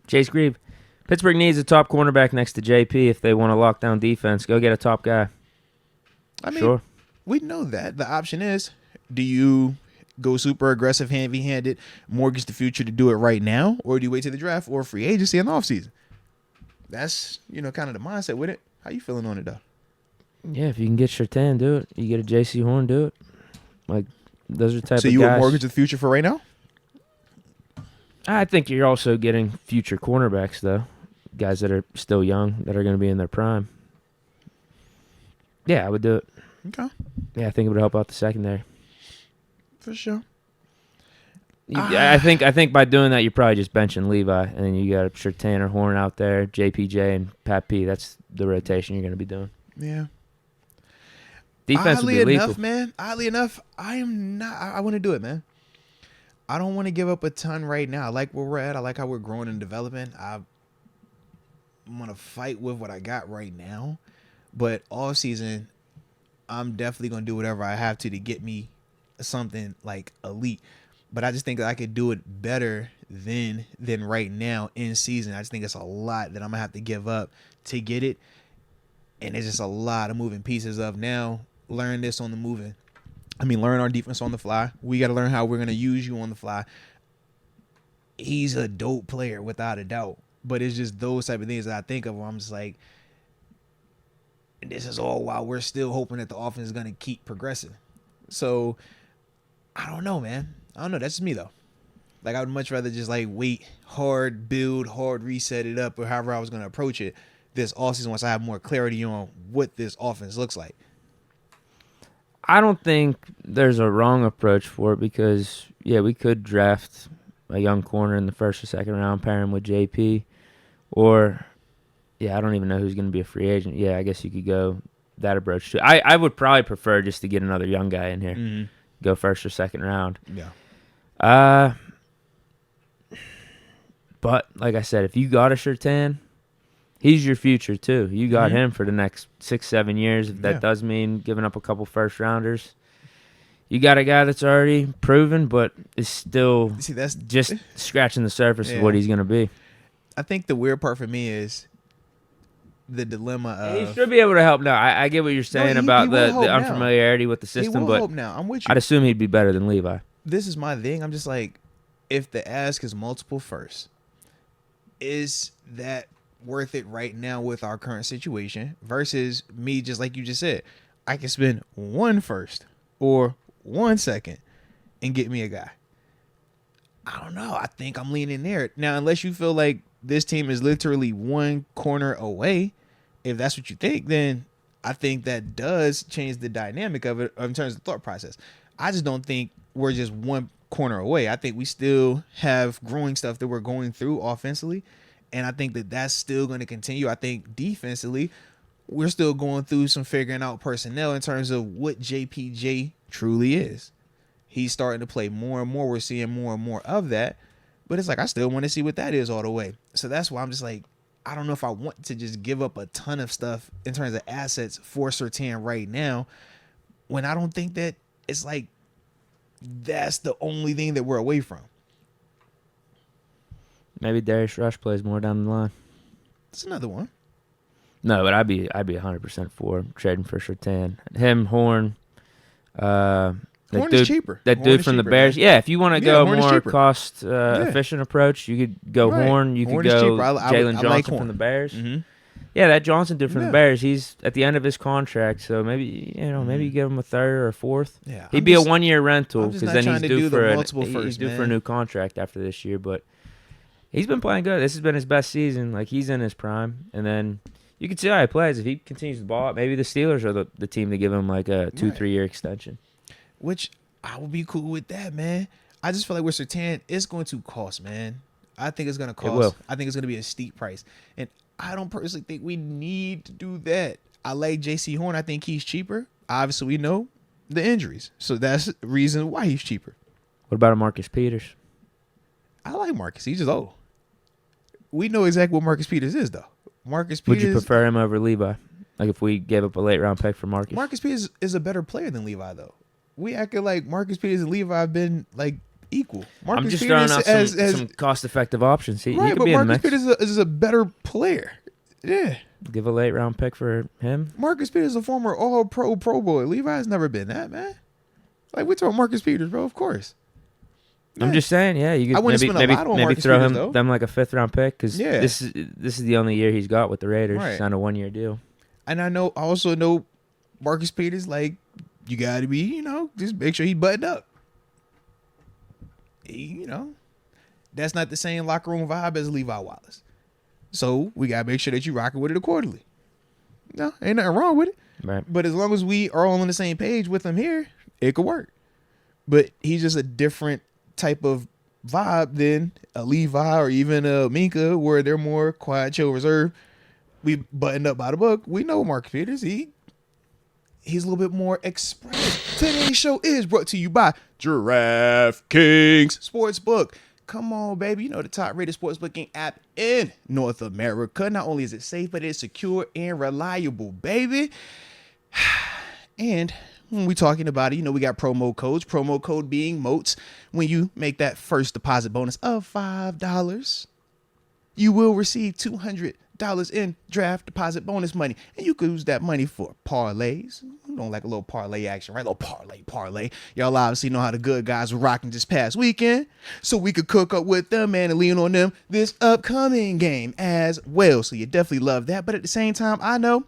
Chase Grieve. Pittsburgh needs a top cornerback next to JP if they want to lock down defense. Go get a top guy. I mean, Sure. we know that. The option is, do you go super aggressive, heavy-handed, mortgage the future to do it right now, or do you wait till the draft or free agency in the offseason? That's, kind of the mindset with it. How you feeling on it, though? Yeah, if you can get Surtain, do it. You get a J.C. Horn, do it. Like, those are the type of guys. So you would mortgage the future for right now? I think you're also getting future cornerbacks, though. Guys that are still young, that are going to be in their prime. Yeah, I would do it. Okay. Yeah, I think it would help out the secondary. For sure. I think by doing that, you're probably just benching Levi, and then you got Surtain or Horn out there, JPJ and Pat P. That's the rotation you're going to be doing. Yeah. Defense would be lethal. Oddly enough, I am not. I want to do it, man. I don't want to give up a ton right now. I like where we're at. I like how we're growing and developing. I want to fight with what I got right now. But all season, I'm definitely going to do whatever I have to get me something like elite. But I just think that I could do it better than right now in season. I just think it's a lot that I'm going to have to give up to get it. And it's just a lot of moving pieces of now. Learn this on the moving. Learn our defense on the fly. We got to learn how we're going to use you on the fly. He's a dope player without a doubt. But it's just those type of things that I think of where I'm just like, this is all while we're still hoping that the offense is going to keep progressing. So, I don't know, man. I don't know. That's just me, though. Like, I would much rather just, wait, hard build, hard reset it up, or however I was going to approach it this offseason once I have more clarity on what this offense looks like. I don't think there's a wrong approach for it because, yeah, we could draft a young corner in the first or second round, pair him with JP. Or, yeah, I don't even know who's going to be a free agent. Yeah, I guess you could go that approach too. I would probably prefer just to get another young guy in here. Mm-hmm. Go first or second round. Yeah. But, like I said, if you got a Surtain, he's your future, too. You got him for the next 6-7 years. If that does mean giving up a couple first-rounders. You got a guy that's already proven, but is still that's just scratching the surface of what he's going to be. I think the weird part for me is the dilemma of... He should be able to help now. I get what you're saying about the unfamiliarity with the system, he will but help now. I'm with you. I'd assume he'd be better than Levi. This is my thing. I'm just like, if the ask is multiple firsts, is that worth it right now with our current situation versus me, just like you just said, I can spend one first or 1 second and get me a guy. I don't know. I think I'm leaning there. Now, unless you feel like this team is literally one corner away, if that's what you think, then I think that does change the dynamic of it in terms of the thought process. I just don't think we're just one corner away. I think we still have growing stuff that we're going through offensively. And I think that that's still going to continue. I think defensively, we're still going through some figuring out personnel in terms of what JPJ truly is. He's starting to play more and more. We're seeing more and more of that. But it's like, I still want to see what that is all the way. So that's why I'm just like, I don't know if I want to just give up a ton of stuff in terms of assets for Surtain right now, when I don't think that it's like that's the only thing that we're away from. Maybe Darius Rush plays more down the line. That's another one. No, but I'd be 100% for trading for Surtain. Him, Horn. Horn is cheaper. That dude from the Bears. Man. Yeah, if you want to go more cost efficient approach, you could go Horn. You could go Jalen Johnson like from the Bears. Mm-hmm. Yeah, that Johnson dude from the Bears. He's at the end of his contract, so maybe maybe you give him a third or a fourth. Yeah, he'd be a 1 year rental because then he's due for a new contract after this year. But he's been playing good. This has been his best season. Like, he's in his prime, and then you can see how he plays. If he continues to ball out, maybe the Steelers are the team to give him like a 2-3 year extension. Which I would be cool with that, man. I just feel like with Surtain, it's going to cost, man. I think it's going to cost. It will. I think it's going to be a steep price. And I don't personally think we need to do that. I like J.C. Horn. I think he's cheaper. Obviously, we know the injuries. So that's the reason why he's cheaper. What about a Marcus Peters? I like Marcus. He's just old. We know exactly what Marcus Peters is, though. Marcus Peters. Would you prefer him over Levi? Like, if we gave up a late round pick for Marcus? Marcus Peters is a better player than Levi, though. We acted like Marcus Peters and Levi have been like equal. I'm Marcus just throwing Peters out some cost-effective options. He right, could but be in the Marcus mix. Peters is a better player. Yeah. Give a late round pick for him. Marcus Peters is a former All-Pro Pro Boy. Levi's never been that, man. Like, we talking Marcus Peters, bro, of course. I'm just saying, yeah, you I could wouldn't spend a lot on maybe Marcus throw Peters, though. them like a 5th round pick because Yeah. this is the only year he's got with the Raiders. Right. Signed a 1-year deal. And I also know Marcus Peters, like, you got to be, just make sure he buttoned up. That's not the same locker room vibe as Levi Wallace. So we got to make sure that you rocking with it accordingly. No, ain't nothing wrong with it. Right. But as long as we are all on the same page with him here, it could work. But he's just a different type of vibe than a Levi or even a Minka, where they're more quiet, chill, reserved. We buttoned up by the book. We know Marcus Peters. He's a little bit more expressive. Today's show is brought to you by Giraffe Kings Sportsbook. Come on, baby. You know the top-rated sportsbooking app in North America. Not only is it safe, but it's secure and reliable, baby. And when we talking about it, we got promo codes. Promo code being MOATS. When you make that first deposit bonus of $5, you will receive $200 in draft deposit bonus money. And you could use that money for parlays. You don't like a little parlay action, right? A little parlay. Y'all obviously know how the good guys were rocking this past weekend. So we could cook up with them, man, and lean on them this upcoming game as well. So you definitely love that. But at the same time, I know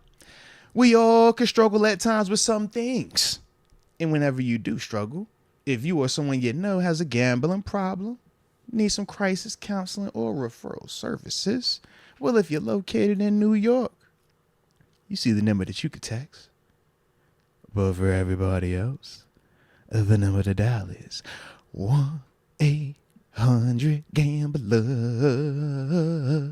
we all can struggle at times with some things. And whenever you do struggle, if you or someone you know has a gambling problem, need some crisis counseling or referral services, well, if you're located in New York, you see the number that you could text. But for everybody else, the number to dial is 1-800-GAMBLER.